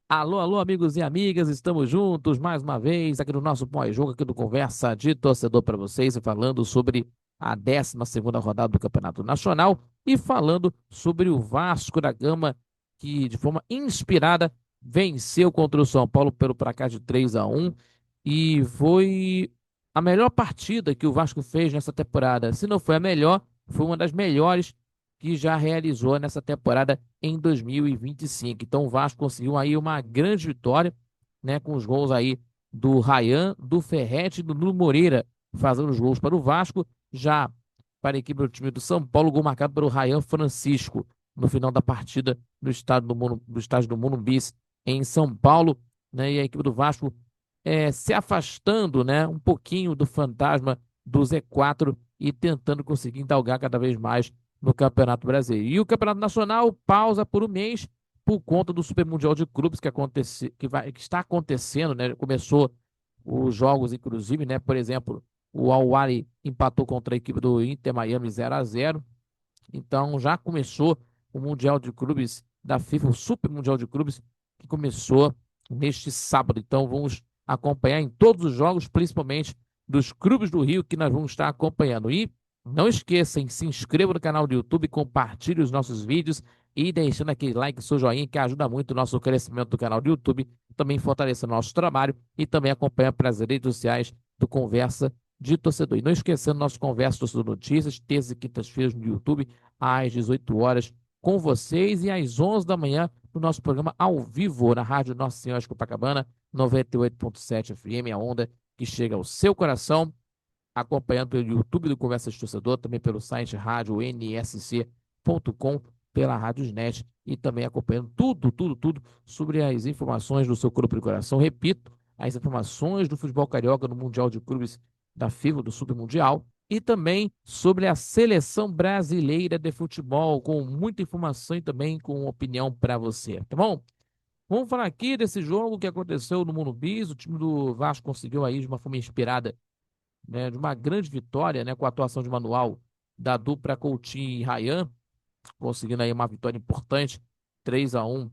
Alô, alô, amigos e amigas, estamos juntos mais uma vez aqui no nosso pós-jogo, aqui do Conversa de Torcedor para vocês, e falando sobre a 12ª rodada do Campeonato Nacional e falando sobre o Vasco da Gama, que de forma inspirada venceu contra o São Paulo pelo placar de 3-1 e foi a melhor partida que o Vasco fez nessa temporada. Se não foi a melhor, foi uma das melhores que já realizou nessa temporada em 2025. Então o Vasco conseguiu aí uma grande vitória, né, com os gols aí do Ryan, do Ferretti e do Nuno Moreira fazendo os gols para o Vasco. Já para a equipe do time do São Paulo, gol marcado pelo Ryan Francisco no final da partida do estádio do Morumbi em São Paulo, né, e a equipe do Vasco se afastando, né, um pouquinho do fantasma do Z4 e tentando conseguir indalgar cada vez mais no Campeonato Brasileiro. E o Campeonato Nacional pausa por um mês por conta do Super Mundial de Clubes que está acontecendo, né? Começou os jogos, inclusive, né? Por exemplo, o Al-Ahly empatou contra a equipe do Inter Miami 0-0. Então já começou o Mundial de Clubes da FIFA, o Super Mundial de Clubes, que começou neste sábado. Então vamos acompanhar em todos os jogos, principalmente dos clubes do Rio, que nós vamos estar acompanhando. E não esqueçam, se inscreva no canal do YouTube, compartilhe os nossos vídeos e deixando aquele like, seu joinha, que ajuda muito o nosso crescimento do canal do YouTube, também fortalecendo o nosso trabalho e também acompanha pelas redes sociais do Conversa de Torcedor. E não esquecendo nosso Conversa Torcedor Notícias, terças e quintas-feiras no YouTube, às 18 horas com vocês e às 11 da manhã no nosso programa ao vivo na Rádio Nossa Senhora de Copacabana, 98.7 FM, a onda que chega ao seu coração, acompanhando pelo YouTube do Conversa de Torcedor, também pelo site rádio nsc.com, pela Rádiosnet e também acompanhando tudo sobre as informações do seu clube de coração. Repito, as informações do futebol carioca no Mundial de Clubes da FIFA, do Super Mundial, e também sobre a seleção brasileira de futebol, com muita informação e também com opinião para você, tá bom? Vamos falar aqui desse jogo que aconteceu no Morumbi. O time do Vasco conseguiu aí de uma forma inspirada, né, de uma grande vitória, né, com a atuação de manual da dupla Coutinho e Ryan, conseguindo aí uma vitória importante, 3-1,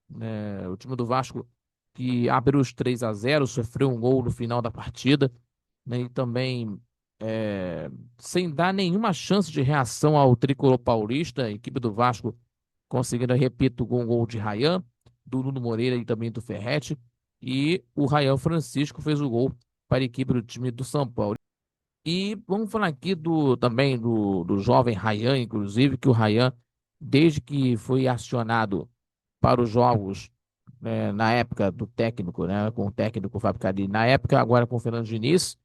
né, o time do Vasco que abriu os 3-0, sofreu um gol no final da partida, né, e também sem dar nenhuma chance de reação ao tricolor paulista, a equipe do Vasco conseguindo, repito, com um gol de Ryan, do Nuno Moreira e também do Ferretti, e o Ryan Francisco fez o gol para a equipe do time do São Paulo. E vamos falar aqui também do jovem Ryan, inclusive, que o Ryan, desde que foi acionado para os jogos, né, na época do técnico, né, com o técnico Fábio Carilli, na época agora com o Fernando Diniz,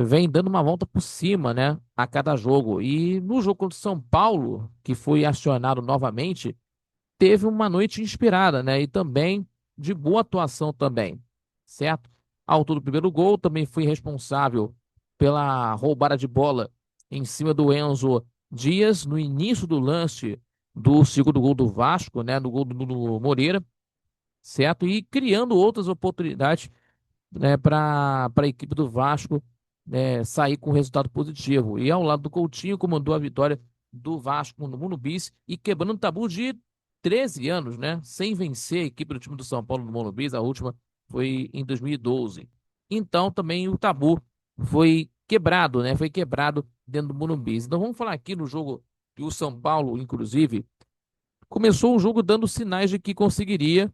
vem dando uma volta por cima, né, a cada jogo. E no jogo contra o São Paulo, que foi acionado novamente, teve uma noite inspirada, né, e também de boa atuação também, certo? Autor do primeiro gol, também foi responsável pela roubada de bola em cima do Enzo Dias no início do lance do segundo gol do Vasco, né, no gol do Nuno Moreira, certo? E criando outras oportunidades, né, para a equipe do Vasco, né, sair com resultado positivo. E ao lado do Coutinho, comandou a vitória do Vasco no Morumbi e quebrando o tabu de 13 anos, né, sem vencer a equipe do time do São Paulo no Morumbi. A última foi em 2012. Então também o tabu foi quebrado, né, foi quebrado dentro do Morumbi. Então vamos falar aqui no jogo que o São Paulo, inclusive, começou o jogo dando sinais de que conseguiria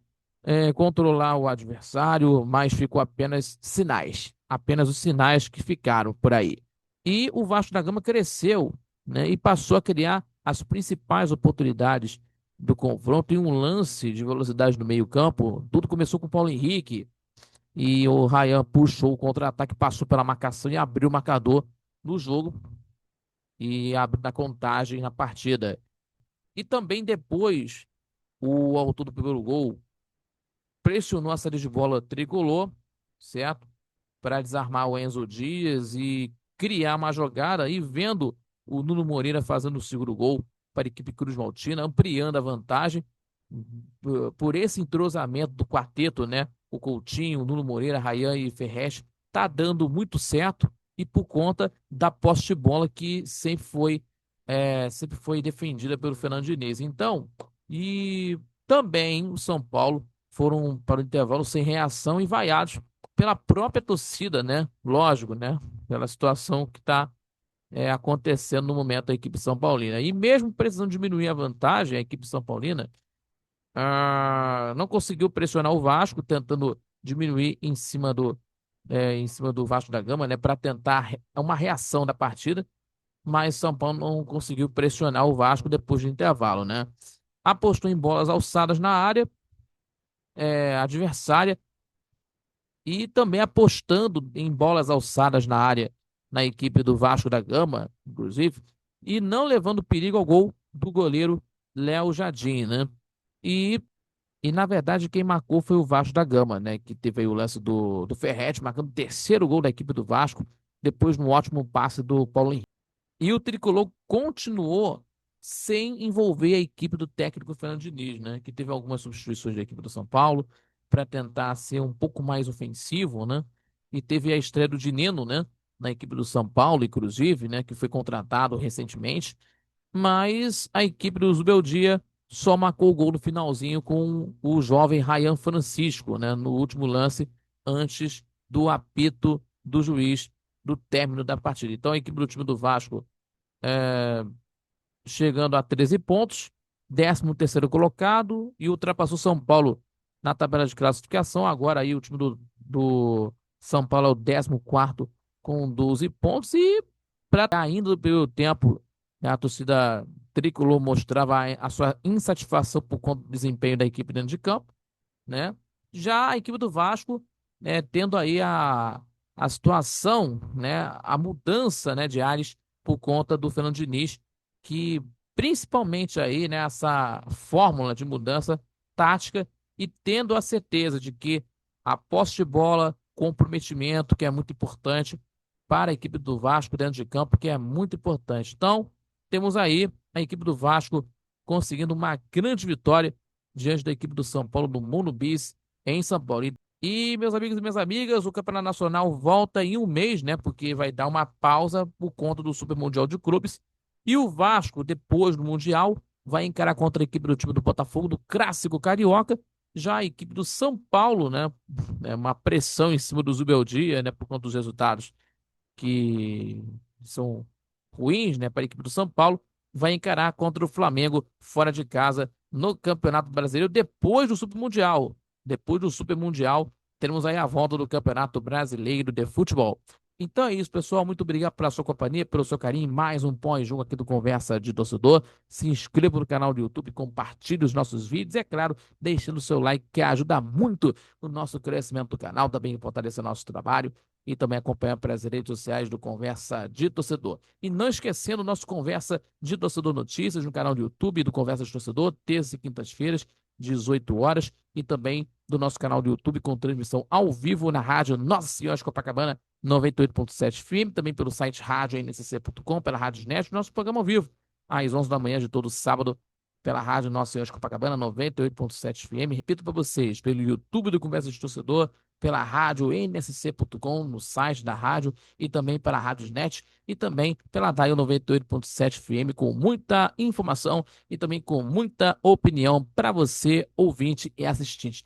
controlar o adversário, mas ficou apenas sinais, apenas os sinais que ficaram por aí. E o Vasco da Gama cresceu, né, e passou a criar as principais oportunidades do confronto em um lance de velocidade no meio-campo. Tudo começou com o Paulo Henrique e o Ryan puxou o contra-ataque, passou pela marcação e abriu o marcador no jogo e abriu a contagem na partida. E também depois, o autor do primeiro gol pressionou a saída de bola tricolor, certo? Para desarmar o Enzo Dias e criar uma jogada e vendo o Nuno Moreira fazendo o segundo gol para a equipe Cruz Maltina, ampliando a vantagem por esse entrosamento do quarteto, né? O Coutinho, o Nuno Moreira, Ryan e Ferrez, tá dando muito certo e por conta da posse de bola que sempre foi defendida pelo Fernando Diniz. Então, e também o São Paulo foram para o intervalo sem reação e vaiados pela própria torcida, né? Lógico, né? Pela situação que está acontecendo no momento da equipe São Paulina. E mesmo precisando diminuir a vantagem, a equipe São Paulina não conseguiu pressionar o Vasco, tentando diminuir em cima do Vasco da Gama, né? Para tentar uma reação da partida, mas São Paulo não conseguiu pressionar o Vasco depois do intervalo, né? Apostou em bolas alçadas na área adversária e também apostando em bolas alçadas na área na equipe do Vasco da Gama, inclusive, e não levando perigo ao gol do goleiro Léo Jardim, né? E, na verdade, quem marcou foi o Vasco da Gama, né? Que teve aí o lance do Ferretti, marcando o terceiro gol da equipe do Vasco, depois no ótimo passe do Paulo Henrique. E o Tricolor continuou sem envolver a equipe do técnico Fernando Diniz, né? Que teve algumas substituições da equipe do São Paulo para tentar ser um pouco mais ofensivo, né? E teve a estreia do Dineno, né? Na equipe do São Paulo, inclusive, né? Que foi contratado recentemente. Mas a equipe do Zubeldia só marcou o gol no finalzinho com o jovem Ryan Francisco, né? No último lance, antes do apito do juiz do término da partida. Então a equipe do time do Vasco chegando a 13 pontos, 13º colocado e ultrapassou São Paulo na tabela de classificação. Agora aí o time do São Paulo é o 14º com 12 pontos e para ainda do primeiro tempo, né, a torcida tricolor mostrava a sua insatisfação por conta do desempenho da equipe dentro de campo, né? Já a equipe do Vasco, né, tendo aí a situação, né, a mudança, né, de ares por conta do Fernando Diniz, que principalmente aí, né, essa fórmula de mudança tática e tendo a certeza de que a posse de bola, comprometimento, que é muito importante para a equipe do Vasco dentro de campo, que é muito importante. Então, temos aí a equipe do Vasco conseguindo uma grande vitória diante da equipe do São Paulo no Monubis em São Paulo. E, meus amigos e minhas amigas, o Campeonato Nacional volta em um mês, né? Porque vai dar uma pausa por conta do Super Mundial de Clubes. E o Vasco, depois do Mundial, vai encarar contra a equipe do time do Botafogo, do Clássico Carioca. Já a equipe do São Paulo, né? É uma pressão em cima do Zubeldia, né? Por conta dos resultados que são ruins, né? Para a equipe do São Paulo, vai encarar contra o Flamengo fora de casa no Campeonato Brasileiro depois do Super Mundial. Depois do Super Mundial, teremos aí a volta do Campeonato Brasileiro de Futebol. Então é isso, pessoal. Muito obrigado pela sua companhia, pelo seu carinho. Mais um pós-jogo aqui do Conversa de Torcedor. Se inscreva no canal do YouTube, compartilhe os nossos vídeos e, é claro, deixando o seu like, que ajuda muito no nosso crescimento do canal, também fortalecer nosso trabalho e também acompanhar pelas redes sociais do Conversa de Torcedor. E não esquecendo o nosso Conversa de Torcedor Notícias no canal do YouTube do Conversa de Torcedor, terças e quintas-feiras, 18 horas, e também do nosso canal do YouTube com transmissão ao vivo na rádio Nossa Senhora de Copacabana 98.7 FM, também pelo site radionccc.com, pela Rádio Net, nosso programa ao vivo, às 11 da manhã de todo sábado, pela rádio Nossa Senhora de Copacabana 98.7 FM. Repito para vocês, pelo YouTube do Conversa de Torcedor, pela rádio nsc.com, no site da rádio, e também pela Rádio Net, e também pela Dial 98.7 FM, com muita informação e também com muita opinião para você, ouvinte e assistente, tá?